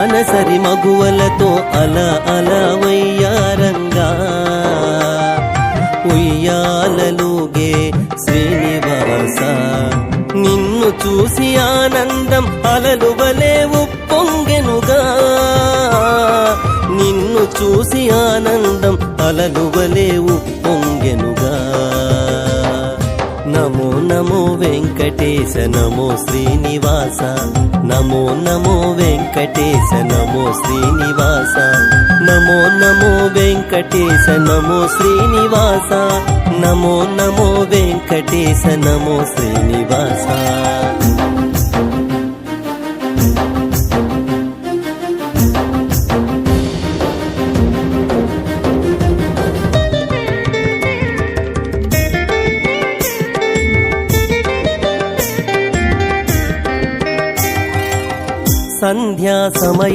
అనసరి మగువలతో అలా అలా వయ్యారంగా ఉయ్యాలలుగే శ్రీనివాస నిన్ను చూసి ఆనందం అలలు వలె ఉప్పొంగెనుగా నిన్ను చూసి ఆనందం అలలు వలె ఉప్పొంగెనుగా నమో నమో వెంకటేశ నమో శ్రీనివాస నమో నమో వెంకటేశ నమో శ్రీనివాస నమో నమో వెంకటేశ నమో శ్రీనివాస నమో నమో వెంకటేశ నమో శ్రీనివాస సంధ్యా సమయ